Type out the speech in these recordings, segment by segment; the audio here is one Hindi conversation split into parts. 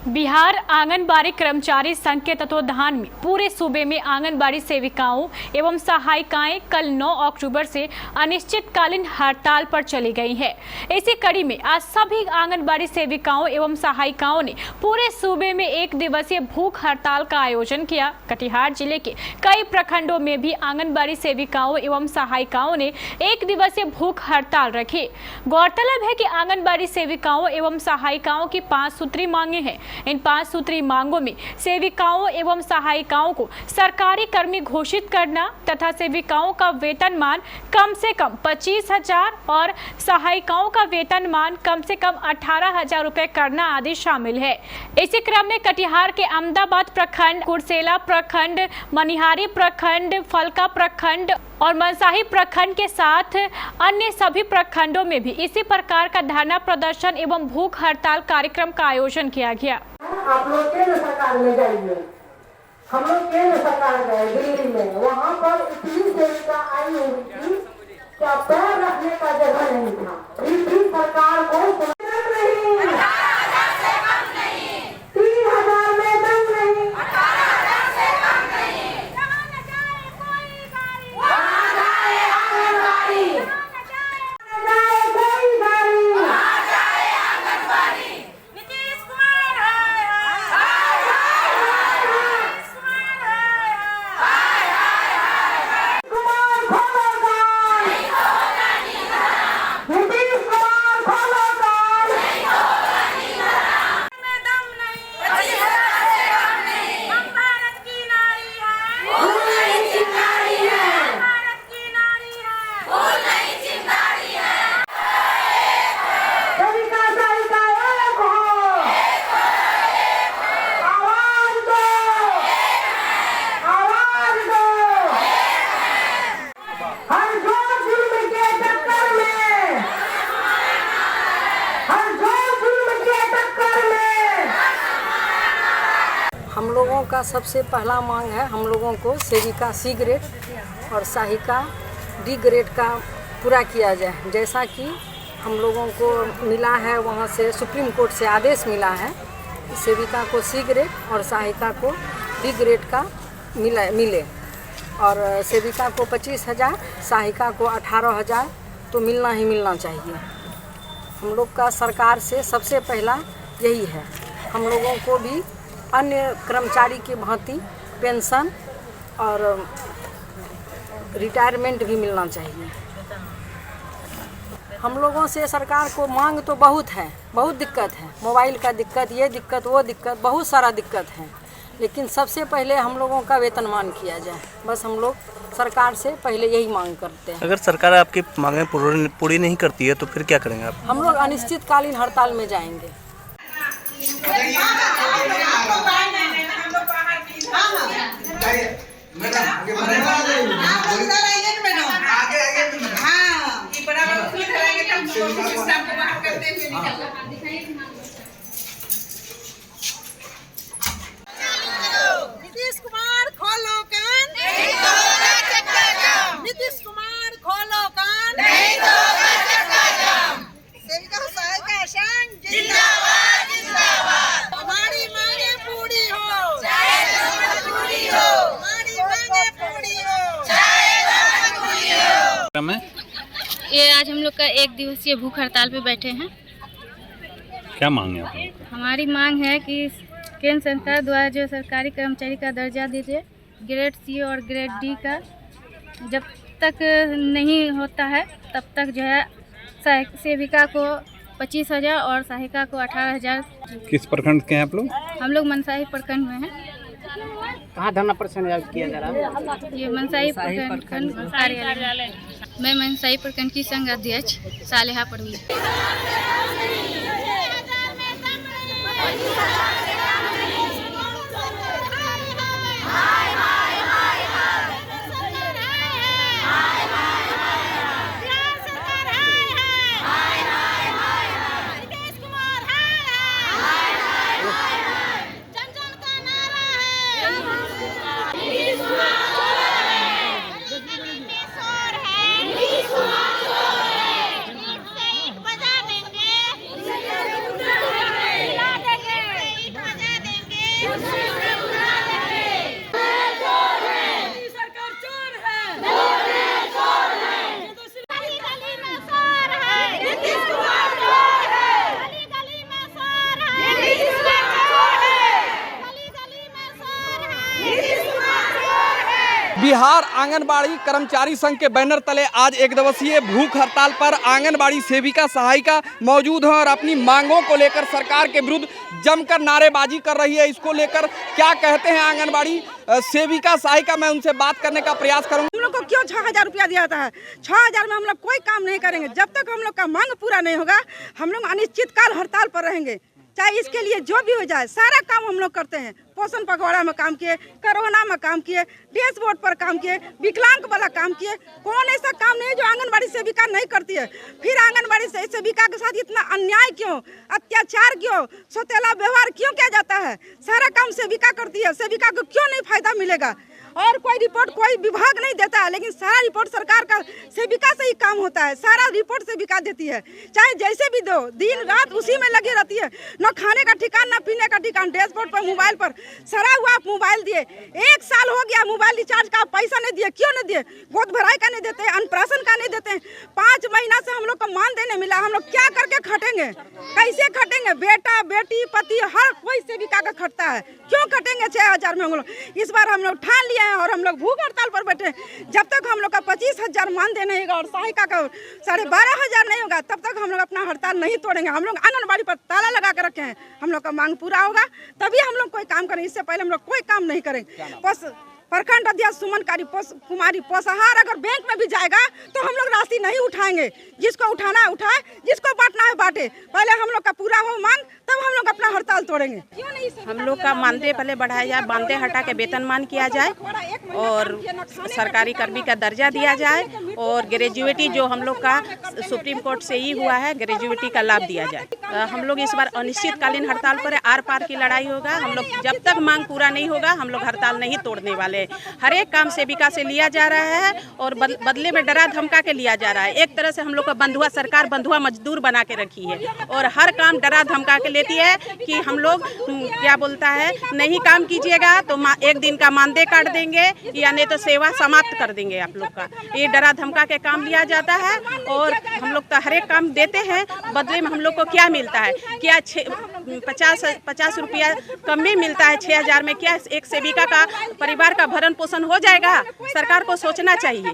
बिहार आंगनबाड़ी कर्मचारी संघ के तत्वावधान में पूरे सूबे में आंगनबाड़ी सेविकाओं एवं सहायिकाएं कल 9 अक्टूबर से अनिश्चितकालीन हड़ताल पर चली गई हैं। इसी कड़ी में आज सभी आंगनबाड़ी सेविकाओं एवं सहायिकाओं ने पूरे सूबे में एक दिवसीय भूख हड़ताल का आयोजन किया। कटिहार जिले के कई प्रखंडों में भी आंगनबाड़ी सेविकाओं एवं सहायिकाओं ने एक दिवसीय भूख हड़ताल रखी। गौरतलब है कि आंगनबाड़ी सेविकाओं एवं सहायिकाओं की 5 सूत्री मांगे हैं। इन 5 सूत्री मांगों में सेविकाओं एवं सहायिकाओं को सरकारी कर्मी घोषित करना तथा सेविकाओं का वेतनमान कम से कम 25,000 और सहायिकाओं का वेतनमान कम से कम 18,000 रुपए करना आदि शामिल है। इसी क्रम में कटिहार के अहमदाबाद प्रखंड, कुर्सेला प्रखंड, मनिहारी प्रखंड, फलका प्रखंड और मनसाही प्रखंड के साथ अन्य सभी प्रखंडों में भी इसी प्रकार का धरना प्रदर्शन एवं भूख हड़ताल कार्यक्रम का आयोजन किया गया। आप लोग केंद्र सरकार में जाइए। हम लोग केंद्र सरकार गए दिल्ली में, वहाँ पर इतनी सेविका आई हुई थी क्या पैर रखने का जगह नहीं था। इसी सरकार को हम लोगों का सबसे पहला मांग है, हम लोगों को सेविका सी ग्रेड और सहायिका डी ग्रेड का पूरा किया जाए। जैसा कि हम लोगों को मिला है, वहाँ से सुप्रीम कोर्ट से आदेश मिला है कि सेविका को सी ग्रेड और सहायिका को डी ग्रेड का मिले और सेविका को 25,000, सहायिका को 18,000 तो मिलना ही मिलना चाहिए। हम लोग का सरकार से सबसे पहला यही है। हम लोगों को भी अन्य कर्मचारी की भांति पेंशन और रिटायरमेंट भी मिलना चाहिए। हम लोगों से सरकार को मांग तो बहुत है, बहुत दिक्कत है, मोबाइल का दिक्कत, ये दिक्कत, वो दिक्कत, बहुत सारा दिक्कत है। लेकिन सबसे पहले हम लोगों का वेतनमान किया जाए, बस हम लोग सरकार से पहले यही मांग करते हैं। अगर सरकार आपकी मांगें पूरी नहीं करती है तो फिर क्या करेंगे आप? हम लोग अनिश्चितकालीन हड़ताल में जाएंगे। नीतीश कुमार खोलो कान, नीतीश कुमार खोलो कान, सेविका सहायिका संघ जिंदाबाद जिंदाबाद। हमारी मांगे पूरी हो, हमारी मांगे पूरी हो। ये आज हम लोग का एक दिवसीय भूख हड़ताल पे बैठे हैं। क्या मांग है आप लोगों का? हमारी मांग है कि केंद्र सरकार द्वारा जो सरकारी कर्मचारी का दर्जा दीजिए, ग्रेड सी और ग्रेड डी का जब तक नहीं होता है तब तक जो है सेविका को 25,000 और सहायिका को 18,000। किस प्रखंड के हैं आप लोग? हम लोग मनसाही प्रखंड में हैं। कहाँ धरना प्रदर्शन किया जा रहा है? ये मनसाही प्रखंड कार्यालय। मैं मनसाही प्रखंड की संघ अध्यक्ष सालेहा परवीन। बिहार आंगनबाड़ी कर्मचारी संघ के बैनर तले आज एक दिवसीय भूख हड़ताल पर आंगनबाड़ी सेविका सहायिका मौजूद हैं और अपनी मांगों को लेकर सरकार के विरुद्ध जमकर नारेबाजी कर रही है। इसको लेकर क्या कहते हैं आंगनबाड़ी सेविका सहायिका, मैं उनसे बात करने का प्रयास करूंगा। हम लोग को क्यों 6,000 रुपया दिया जाता है? 6,000 में हम लोग कोई काम नहीं करेंगे। जब तक हम लोग का मांग पूरा नहीं होगा हम लोग अनिश्चितकाल हड़ताल पर रहेंगे, चाहे इसके लिए जो भी हो जाए। सारा काम हम लोग करते हैं। पोषण पखवाड़ा में काम किए, कोरोना में काम किए, डैशबोर्ड पर काम किए, विकलांग वाला काम किए। कौन ऐसा काम नहीं है जो आंगनबाड़ी सेविका नहीं करती है? फिर आंगनबाड़ी सेविका के साथ इतना अन्याय क्यों, अत्याचार क्यों, सौतेला व्यवहार क्यों किया जाता है? सारा काम सेविका करती है, सेविका को क्यों नहीं फायदा मिलेगा? और कोई रिपोर्ट कोई विभाग नहीं देता है, लेकिन सारा रिपोर्ट सरकार का सेविका से ही काम होता है। सारा रिपोर्ट सेविका देती है, चाहे जैसे भी दो, दिन रात उसी में लगी रहती है। न खाने का ठिकाना, न पीने का ठिकाना। डैशबोर्ड पर मोबाइल पर सरा हुआ मोबाइल दिए, 1 साल हो गया मोबाइल रिचार्ज का पैसा नहीं दिए। क्यों नहीं दिए? गोद भराई का नहीं देते, अन्नप्राशन का नहीं देते। 5 महीना से हम लोग को मानदेय नहीं मिला। हम लोग क्या करके खटेंगे? कैसे खटेंगे? बेटा बेटी पति हर कोई सेविका का खटता है। क्यों खटेंगे 6,000 में? हम लोग इस बार हम लोग ठान लिए और हम लोग भूख हड़ताल पर बैठे। जब तक हम लोग का 25,000 मानदेय नहीं होगा और सहायिका का 12,500 नहीं होगा तब तक हम लोग अपना हड़ताल नहीं तोड़ेंगे। हम लोग आंगनबाड़ी पर ताला लगा कर रखे हैं। हम लोग का मांग पूरा होगा तभी हम लोग कोई काम करेंगे। इससे पहले हम लोग कोई काम नहीं करेंगे। प्रखंड अध्यक्ष सुमन कुमारी पोषाहार अगर बैंक में भी जाएगा तो हम लोग राशि नहीं उठाएंगे। जिसको उठाना है उठाए, जिसको बांटना है बांटे। पहले हम लोग का पूरा हो मांग तब हम लोग अपना हड़ताल तोड़ेंगे। हम लोग का मानदेय पहले बढ़ाया जाए, मानदेय हटा के वेतनमान किया जाए और सरकारी कर्मी का दर्जा दिया जाए और ग्रेजुएटी जो हम लोग का सुप्रीम कोर्ट से ही हुआ है, ग्रेजुएटी का लाभ दिया जाए। हम लोग इस बार अनिश्चितकालीन हड़ताल पर आर पार की लड़ाई होगा। हम लोग जब तक मांग पूरा नहीं होगा हम लोग हड़ताल नहीं तोड़ने वाले। हर एक काम सेविका से लिया जा रहा है और बदले में डरा धमका के लिया जा रहा है। एक तरह से हम लोग का बंधुआ सरकार बंधुआ मजदूर बना के रखी है और हर काम डरा धमका के लेती है कि हम लोग क्या बोलता है, नहीं काम कीजिएगा तो 1 दिन का मानदेय काट देंगे या नहीं तो सेवा समाप्त कर देंगे आप लोग का। ये डरा धमका के काम लिया जाता है और हम लोग तो हर एक काम देते हैं। बदले में हम लोग को क्या मिलता है? क्या 50 रुपया कम में मिलता है? 6,000 में क्या एक सेविका का परिवार का भरण पोषण हो जाएगा? सरकार को सोचना चाहिए।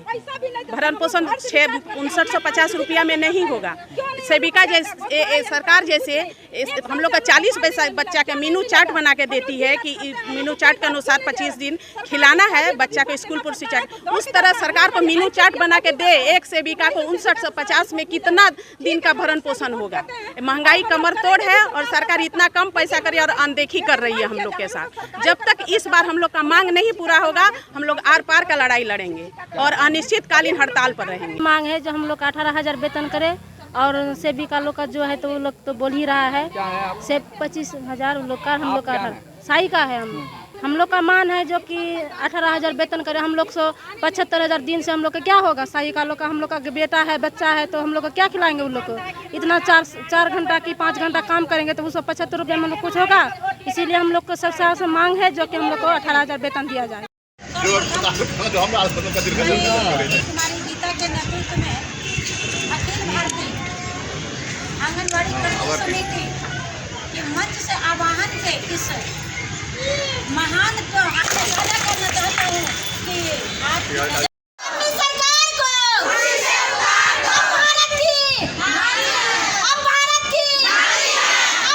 भरण पोषण 5950 रुपया में नहीं होगा। सेविका जैसे सरकार जैसे हम लोग का 40 बच्चा का मीनू चार्ट बना के देती है कि मीनू चार्ट के अनुसार 25 दिन खिलाना है बच्चा को स्कूल पुरुष चार्ट। उस तरह सरकार को मीनू चार्ट बना के दे। एक सेविका को 5950 में कितना दिन का भरण पोषण होगा? महंगाई कमर तोड़ है और सरकार इतना कम पैसा करे और अनदेखी कर रही है हम लोग के साथ। जब तक इस बार हम लोग का मांग नहीं पूरा होगा हम लोग आर पार का लड़ाई लड़ेंगे और अनिश्चितकालीन हड़ताल पर रहेंगे। मांग है जो हम लोग 18,000 वेतन करे और सेविका लोग का जो है तो वो लोग तो बोल ही रहा है से 25,000 लोग का हम लोग का सहायिका है। हम लोग का मान है जो कि 18,000 वेतन करे। हम लोग 75,000 दिन से हम लोग का क्या होगा? सहायिका लोग का हम लोग का बेटा है बच्चा है तो हम लोग का क्या खिलाएंगे उन लोग को? इतना 4 घंटा की 5 घंटा काम करेंगे तो 175 रुपये में कुछ होगा? इसीलिए हम लोग को सबसे मांग है जो कि हम लोग को 18,000 वेतन दिया जाए। आंगनबाड़ी समिति के मंच से आह्वान से इस महान त्योहार को साझा करना चाहता हूँ कि आप सरकार को भारत की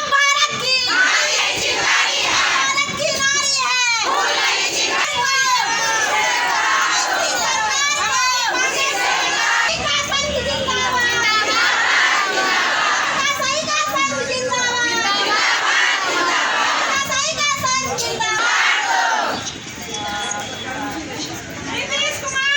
भारत की नारी नीतीश कुमार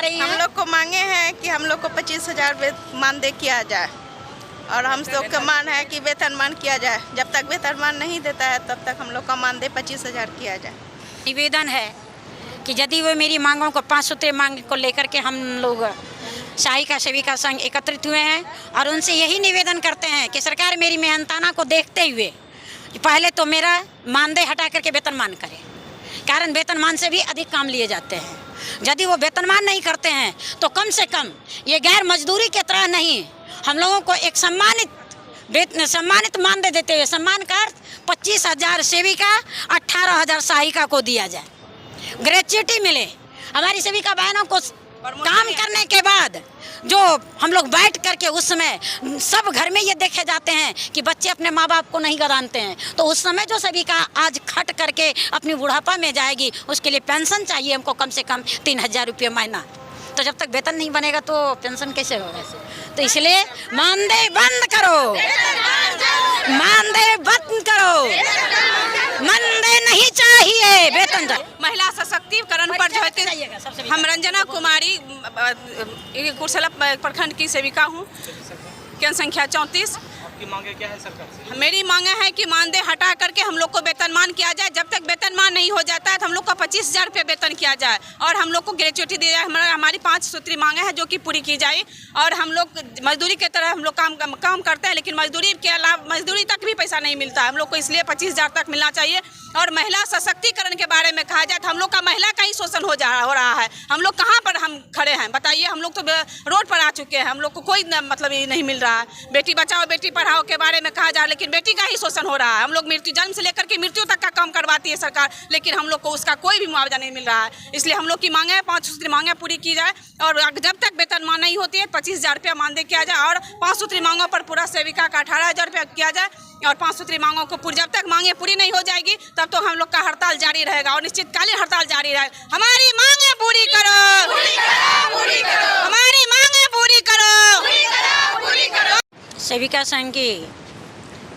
रही है। हम लोग को मांगे हैं कि हम लोग को 25,000 मानदेय किया जाए और हम लोग का मान है कि वेतनमान किया जाए। जब तक वेतनमान नहीं देता है तब तक हम लोग का मानदेय 25,000 किया जाए। निवेदन है कि यदि वो मेरी मांगों को 5 सूत्रीय मांग को लेकर के हम लोग सहायिका सेविका संघ एकत्रित हुए हैं और उनसे यही निवेदन करते हैं कि सरकार मेरी मेहनताना को देखते हुए पहले तो मेरा मानदेय हटा करके वेतनमान करे, कारण वेतनमान से भी अधिक काम लिए जाते हैं। यदि वो वेतनमान नहीं करते हैं तो कम से कम ये गैर मजदूरी के तरह नहीं, हम लोगों को एक सम्मानित मानदेय देते हुए सम्मान का 25,000 सेविका 18,000 सहायिका को दिया जाए, ग्रेच्युटी मिले। हमारी सेविका बहनों को काम करने के बाद जो हम लोग बैठ करके उस समय सब घर में ये देखे जाते हैं कि बच्चे अपने माँ बाप को नहीं गदानते हैं, तो उस समय जो सेविका आज खट करके अपनी बुढ़ापा में जाएगी उसके लिए पेंशन चाहिए हमको कम से कम 3,000 रुपये महीना। तो जब तक वेतन नहीं बनेगा तो पेंशन कैसे होगा? तो इसलिए मानदेय बंद करो, मानदेय बंद करो, मानदेय नहीं चाहिए, वेतन चाहिए। महिला सशक्तिकरण पर जो है हम रंजना कुमारी कुर्सला प्रखंड की सेविका हूँ, केंद्र संख्या 34। मांगे क्या है सरकार से? मेरी मांगे है कि मानदेय हटा करके हम लोग को वेतनमान किया जाए। जब तक वेतनमान नहीं हो जाता है तो हम लोग को 25,000 रुपये वेतन किया जाए और हम लोग को ग्रेच्युटी दिया जाए। हमारी 5 सूत्री मांगे हैं जो कि पूरी की जाए। और हम लोग मजदूरी के तरह हम लोग काम करते हैं, लेकिन मजदूरी के अलावा मजदूरी तक भी पैसा नहीं मिलता है हम लोग को, इसलिए 25,000 तक मिलना चाहिए। और महिला सशक्तिकरण के बारे में कहा जाए तो हम लोग का महिला का ही शोषण हो रहा है। हम लोग कहाँ पर हम खड़े हैं बताइए? हम लोग तो रोड पर आ चुके हैं, हम लोग को कोई मतलब ये नहीं मिल रहा है। बेटी बचाओ बेटी पढ़ाओ के बारे में कहा जाए, लेकिन बेटी का ही शोषण हो रहा है। हम लोग मृत्यु जन्म से लेकर के मृत्यु तक का काम करवाती है सरकार, लेकिन हम लोग को उसका कोई भी मुआवजा नहीं मिल रहा है। इसलिए हम लोग की मांगे 5 सूत्री मांगे पूरी की जाए और जब तक वेतनमान नहीं होती है 25,000 रुपया मानदेय किया जाए और 5 सूत्री मांगों पर पूरा सेविका का 18,000 रुपया किया जाए। और 5 सूत्री मांगों को जब तक मांगे पूरी नहीं हो जाएगी तब तो हम लोग का हड़ताल जारी रहेगा और निश्चितकालीन हड़ताल जारी रहेगा। हमारी मांगे पूरी करो, हमारी मांगे पूरी करो। सेविका संघ की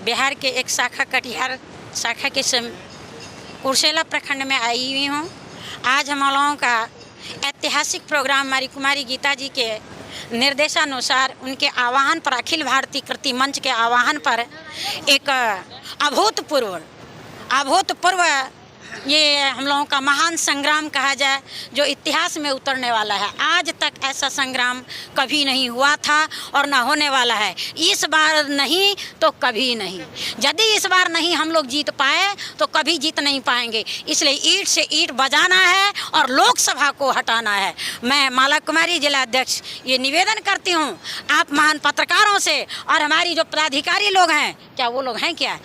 बिहार के एक शाखा कटिहार शाखा के कुर्सेला प्रखंड में आई हुई हूँ। आज हम लोगों का ऐतिहासिक प्रोग्राम हमारी कुमारी गीता जी के निर्देशानुसार उनके आह्वान पर, अखिल भारतीय कृति मंच के आह्वान पर एक अभूतपूर्व ये हम लोगों का महान संग्राम कहा जाए जो इतिहास में उतरने वाला है। आज तक ऐसा संग्राम कभी नहीं हुआ था और ना होने वाला है। इस बार नहीं तो कभी नहीं। यदि इस बार नहीं हम लोग जीत पाए तो कभी जीत नहीं पाएंगे। इसलिए ईंट से ईंट बजाना है और लोकसभा को हटाना है। मैं माला कुमारी जिला अध्यक्ष ये निवेदन करती हूँ आप महान पत्रकारों से और हमारी जो पदाधिकारी लोग हैं, क्या वो लोग हैं क्या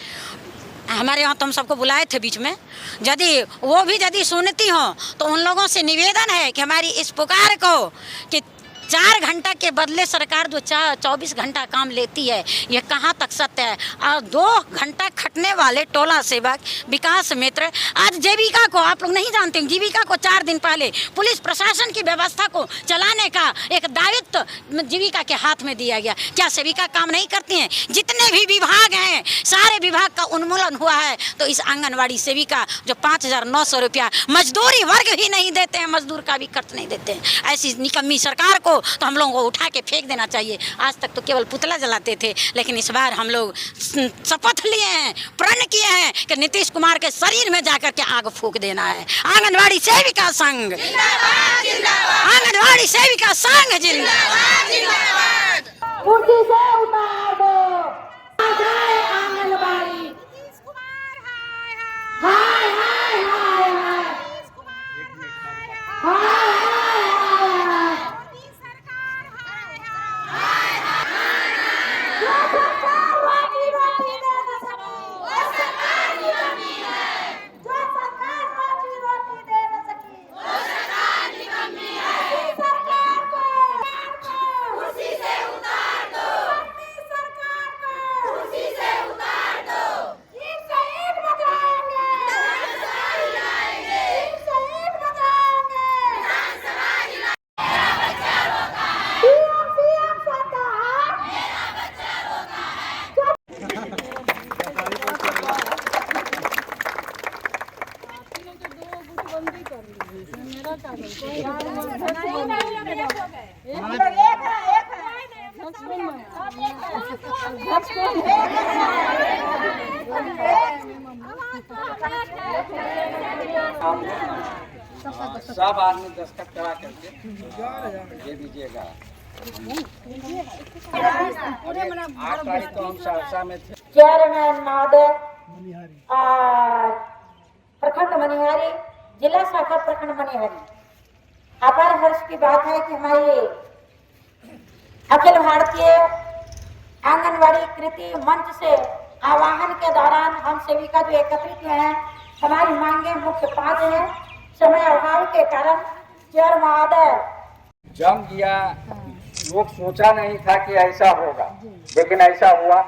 हमारे यहाँ, तो हम सबको बुलाए थे बीच में, यदि वो भी यदि सुनती हो तो उन लोगों से निवेदन है कि हमारी इस पुकार को कि 4 घंटा के बदले सरकार जो 24 घंटा काम लेती है ये कहाँ तक सत्य है। और 2 घंटा खटने वाले टोला सेवक विकास मित्र आज जीविका को, आप लोग नहीं जानते, जीविका को 4 दिन पहले पुलिस प्रशासन की व्यवस्था को चलाने का एक दायित्व जीविका के हाथ में दिया गया। क्या सेविका काम नहीं करती हैं? जितने भी विभाग हैं सारे विभाग का उन्मूलन हुआ है। तो इस आंगनवाड़ी सेविका जो 5,900 रुपया मजदूरी वर्ग ही नहीं देते हैं, मजदूर का भी खर्च नहीं देते हैं, ऐसी निकम्मी सरकार को तो हम लोगों को उठा के फेंक देना चाहिए। आज तक तो केवल पुतला जलाते थे, लेकिन इस बार हम लोग शपथ लिए हैं, प्रण किए हैं कि नीतीश कुमार के शरीर में जाकर के आग फूंक देना है। आंगनवाड़ी सेविका संघ जिंदाबाद, आंगनवाड़ी सेविका संघ जिंदाबाद। कुर्सी से उतार दो आंगनबाड़ी, हाय हाय हाय हाय सब आदमी दस्तखत करा करके दे दीजिएगा। 8 तारीख को हम सहरसा में थे। चेयरमैन महोदय और प्रखंड मनिहारी, जिला शाखा प्रखंड मनिहारी, अपार हर्ष की बात है कि हमारे अखिल भारतीय आंगनवाड़ी कृति मंच से आह्वान के दौरान हम सेविका जो एकत्रित हुए हैं, हमारी मांगे मुख्य 5 हैं। समय अभाव के कारण चेयर महोदय जम गया, लोग सोचा नहीं था कि ऐसा होगा, लेकिन ऐसा हुआ।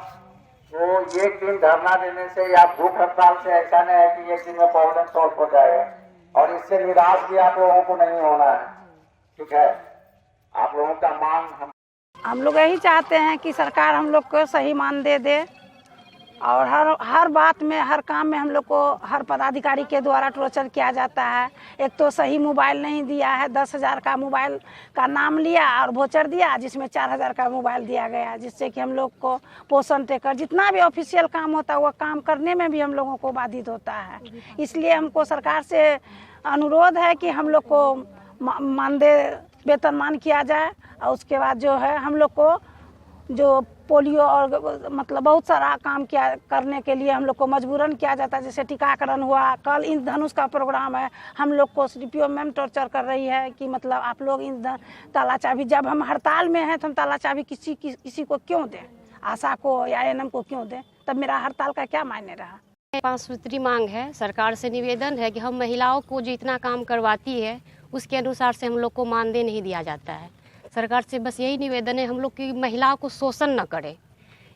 तो एक दिन धरना देने से या भूख हड़ताल से ऐसा नहीं है कि एक दिन में प्रॉब्लम सॉल्व हो जाएगा, और इससे निराश भी आप लोगों को नहीं होना है। ठीक है, आप लोगों का मांग हम लोग यही चाहते हैं कि सरकार हम लोग को सही मानदेय दे, और हर बात में, हर काम में हम लोग को हर पदाधिकारी के द्वारा टॉर्चर किया जाता है। एक तो सही मोबाइल नहीं दिया है, 10,000 का मोबाइल का नाम लिया और वोचर दिया, जिसमें 4,000 का मोबाइल दिया गया, जिससे कि हम लोग को पोषण टेकर जितना भी ऑफिशियल काम होता है वह काम करने में भी हम लोगों को बाधित होता है। इसलिए हमको सरकार से अनुरोध है कि हम लोग को मानदेय वेतनमान किया जाए, और उसके बाद जो है हम लोग को जो पोलियो और मतलब बहुत सारा काम किया करने के लिए हम लोग को मजबूरन किया जाता है। जैसे टीकाकरण हुआ, कल इंद्रधनुष का प्रोग्राम है, हम लोग को CDPO मैम टॉर्चर कर रही है कि मतलब आप लोग ताला चाबी, जब हम हड़ताल में हैं तो हम ताला चाबी किसी को क्यों दें, आशा को या ANM को क्यों दें, तब मेरा हड़ताल का क्या मायने रहा। 5 सूत्री मांग है। सरकार से निवेदन है कि हम महिलाओं को जो इतना काम करवाती है उसके अनुसार से हम लोग को मानदेय नहीं दिया जाता है। सरकार से बस यही निवेदन है हम लोग की महिलाओं को शोषण न करे।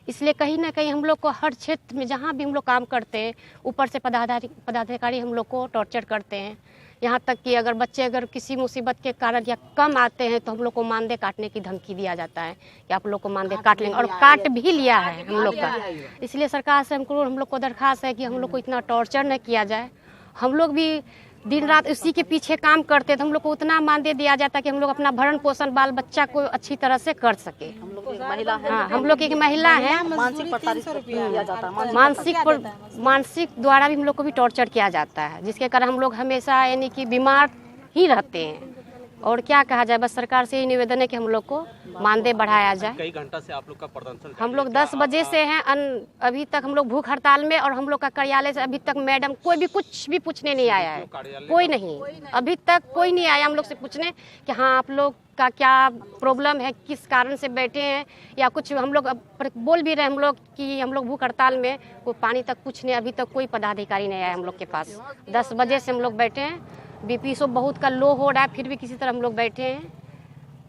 इसलिए कहीं ना कहीं हम लोग को हर क्षेत्र में जहाँ भी हम लोग काम करते हैं, ऊपर से पदाधिकारी हम लोग को टॉर्चर करते हैं। यहाँ तक कि अगर बच्चे किसी मुसीबत के कारण या कम आते हैं तो हम लोग को मानदेय काटने की धमकी दिया जाता है कि आप लोग को मानदेय काट लेंगे, और काट भी लिया है हम लोग का। इसलिए सरकार से हम लोग को दरख्वास्त है कि हम लोग को इतना टॉर्चर न किया जाए। हम लोग भी दिन रात उसी के पीछे काम करते हैं तो हम लोग को उतना मानदेय दिया जाता है कि हम लोग अपना भरण पोषण बाल बच्चा को अच्छी तरह से कर सके। हम लोग एक महिला है, मानसिक द्वारा भी हम लोग को भी टॉर्चर किया जाता है, जिसके कारण हम लोग हमेशा यानी कि बीमार ही रहते हैं। और क्या कहा जाए, बस सरकार से ही निवेदन है कि हम लोग को मानदेय बढ़ाया जाए। कई घंटा से आप लोग का प्रदर्शन, हम लोग 10 बजे से हैं, अभी तक हम लोग भूख हड़ताल में, और हम लोग का कार्यालय से अभी तक मैडम कोई भी कुछ भी पूछने नहीं आया है। कोई नहीं, अभी तक कोई नहीं आया हम लोग से पूछने कि हाँ आप लोग का क्या प्रॉब्लम है, किस कारण से बैठे हैं, या कुछ हम लोग बोल भी रहे हम लोग कि हम लोग भूख हड़ताल में, कोई पानी तक कुछ नहीं, अभी तक कोई पदाधिकारी नहीं आया हम लोग के पास। 10 बजे से हम लोग बैठे हैं, BP सो बहुत का लो हो रहा है, फिर भी किसी तरह हम लोग बैठे हैं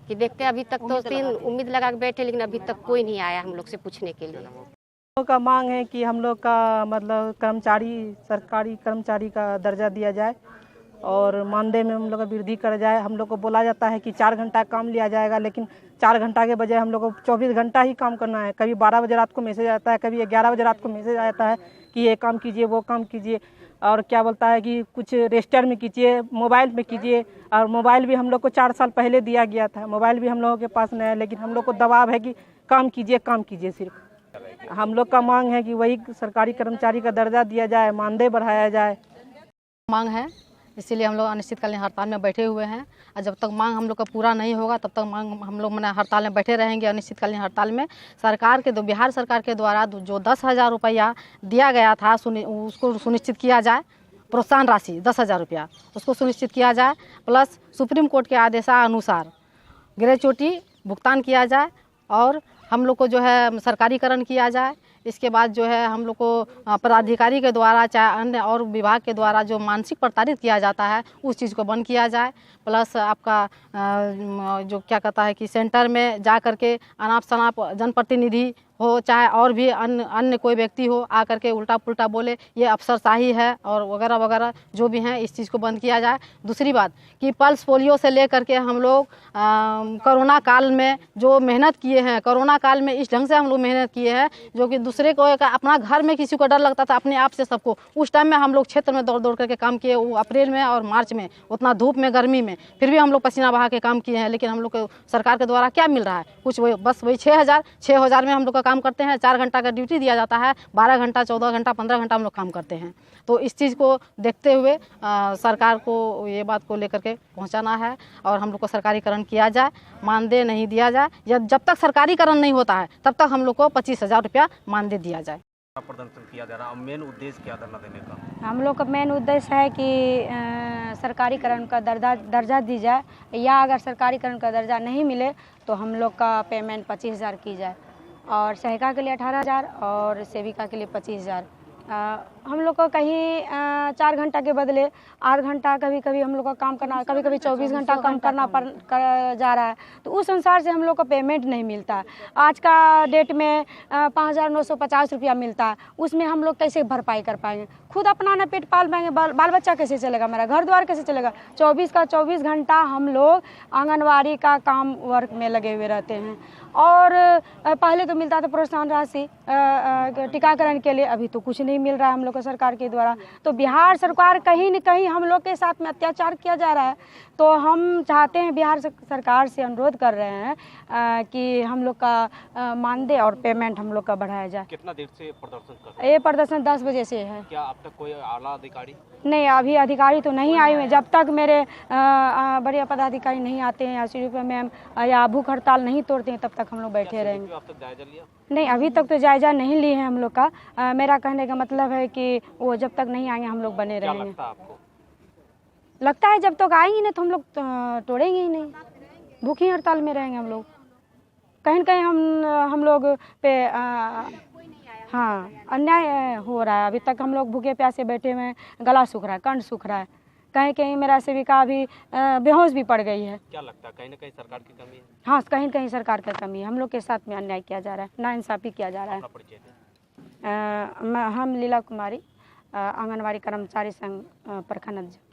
कि देखते हैं। अभी तक तो 3 उम्मीद लगा के बैठे, लेकिन अभी तक कोई नहीं आया हम लोग से पूछने के लिए। हम लोग का मांग है कि हम लोग का मतलब सरकारी कर्मचारी का दर्जा दिया जाए, और मानदेय में हम लोग का वृद्धि कर जाए। हम लोग को बोला जाता है कि 4 घंटा काम लिया जाएगा, लेकिन 4 घंटा के बजाय हम लोग को 24 घंटा ही काम करना है। कभी 12 बजे रात को मैसेज आता है, कभी 11 बजे रात को मैसेज आता है कि ये काम कीजिए, वो काम कीजिए, और क्या बोलता है कि कुछ रजिस्टर में कीजिए, मोबाइल में कीजिए। और मोबाइल भी हम लोग को 4 साल पहले दिया गया था, मोबाइल भी हम लोगों के पास नहीं है, लेकिन हम लोग को दबाव है कि काम कीजिए सिर्फ। हम लोग का मांग है कि वही सरकारी कर्मचारी का दर्जा दिया जाए, मानदेय बढ़ाया जाए। मांग है, इसीलिए हम लोग अनिश्चितकालीन हड़ताल में बैठे हुए हैं, और जब तक मांग हम लोग का पूरा नहीं होगा तब तक मांग हम लोग हड़ताल में बैठे रहेंगे। अनिश्चितकालीन हड़ताल में सरकार के बिहार सरकार के द्वारा जो 10,000 रुपया दिया गया था उसको सुनिश्चित किया जाए, प्रोत्साहन राशि 10,000 रुपया उसको सुनिश्चित किया जाए, प्लस सुप्रीम कोर्ट के आदेशानुसार ग्रेच्युटी भुगतान किया जाए, और हम लोग को जो है सरकारीकरण किया जाए। इसके बाद जो है हम लोग को पदाधिकारी के द्वारा चाहे अन्य और विभाग के द्वारा जो मानसिक प्रताड़ित किया जाता है उस चीज़ को बंद किया जाए। प्लस आपका जो क्या कहता है कि सेंटर में जा कर के अनाप शनाप जनप्रतिनिधि हो, चाहे और भी अन्य कोई व्यक्ति हो आकर के उल्टा पुल्टा बोले, ये अफसरशाही है और वगैरह वगैरह जो भी हैं, इस चीज़ को बंद किया जाए। दूसरी बात कि पल्स पोलियो से लेकर के हम लोग कोरोना काल में जो मेहनत किए हैं, कोरोना काल में इस ढंग से हम लोग मेहनत किए हैं जो कि दूसरे को अपना घर में किसी को डर लगता था, अपने आप से सबको उस टाइम में हम लोग क्षेत्र में दौड़ दौड़ करके काम किए। वो अप्रैल में और मार्च में उतना धूप में गर्मी में फिर भी हम लोग पसीना बहा के काम किए हैं। लेकिन हम लोग को सरकार के द्वारा क्या मिल रहा है? कुछ वही बस वही 6,000 में हम लोग का काम करते हैं। 4 घंटा का ड्यूटी दिया जाता है, 12 घंटा 14 घंटा 15 घंटा हम लोग काम करते हैं। तो इस चीज़ को देखते हुए सरकार को ये बात को लेकर के पहुंचाना है और हम लोग को सरकारीकरण किया जाए, मानदेय नहीं दिया जाए। जब तक सरकारीकरण नहीं होता है तब तक हम लोग को 25,000 रुपया मानदेय दिया जाए। प्रदर्शन किया जा रहा है, मेन उद्देश्य क्या धरना देने का? हम लोग का मेन उद्देश्य है कि सरकारीकरण का दर्जा दी जाए, या अगर सरकारीकरण का दर्जा नहीं मिले तो हम लोग का पेमेंट 25,000 की जाए, और सहायिका के लिए 18,000 और सेविका के लिए 25,000। हम लोग को कहीं 4 घंटा के बदले 8 घंटा कभी कभी हम लोग का काम करना, कभी कभी 24 घंटा काम करना जा रहा है, तो उस अनुसार से हम लोग को पेमेंट नहीं मिलता। आज का डेट में 5,950 रुपया मिलता है, उसमें हम लोग कैसे भरपाई कर पाएंगे? खुद अपना ना पेट पाल पाएंगे, बाल बच्चा कैसे चलेगा, मेरा घर द्वार कैसे चलेगा? 24 का 24 घंटा हम लोग आंगनवाड़ी का काम वर्क में लगे हुए रहते हैं। और पहले तो मिलता था प्रोत्साहन राशि टीकाकरण के लिए, अभी तो कुछ नहीं मिल रहा है हम लोग को सरकार के द्वारा। तो बिहार सरकार कहीं न कहीं हम लोग के साथ में अत्याचार किया जा रहा है। तो हम चाहते हैं, बिहार सरकार से अनुरोध कर रहे हैं कि हम लोग का मानदेय और पेमेंट हम लोग का बढ़ाया जाए। कितना देर से प्रदर्शन कर रहे हैं? ये प्रदर्शन 10 बजे से है। क्या अब तक कोई आला अधिकारी? नहीं, अभी अधिकारी तो नहीं आए हुए। जब तक मेरे बड़े पदाधिकारी नहीं आते हैं या सीडीपी मैम या भूख हड़ताल नहीं तोड़ते हैं तब तक हम लोग बैठे रहेंगे। अब तक जायजा लिया? नहीं, अभी तक तो जायजा नहीं लिए हैं हम लोग का। मेरा कहने का मतलब है कि वो जब तक नहीं आएंगे हम लोग बने रहेंगे। लगता है आपको? लगता है जब तक आएंगे नहीं तो हम लोग तोड़ेंगे ही नहीं, भूखी हड़ताल में रहेंगे हम लोग। कहीं न कहीं हम लोग पे हाँ अन्याय हो रहा है। अभी तक हम लोग भूखे प्यासे बैठे हुए हैं, गला सूख रहा है, कंठ सूख रहा है। कहीं कहीं मेरा सेविका अभी बेहोश भी पड़ गई है। क्या लगता है कहीं ना कहीं सरकार की कमी है? हाँ, कहीं न कहीं सरकार का कमी है। हम लोग के साथ में अन्याय किया जा रहा है, नाइंसाफ़ी किया जा रहा है। हम लीला कुमारी, आंगनवाड़ी कर्मचारी संघ प्रखंड अध्यक्ष।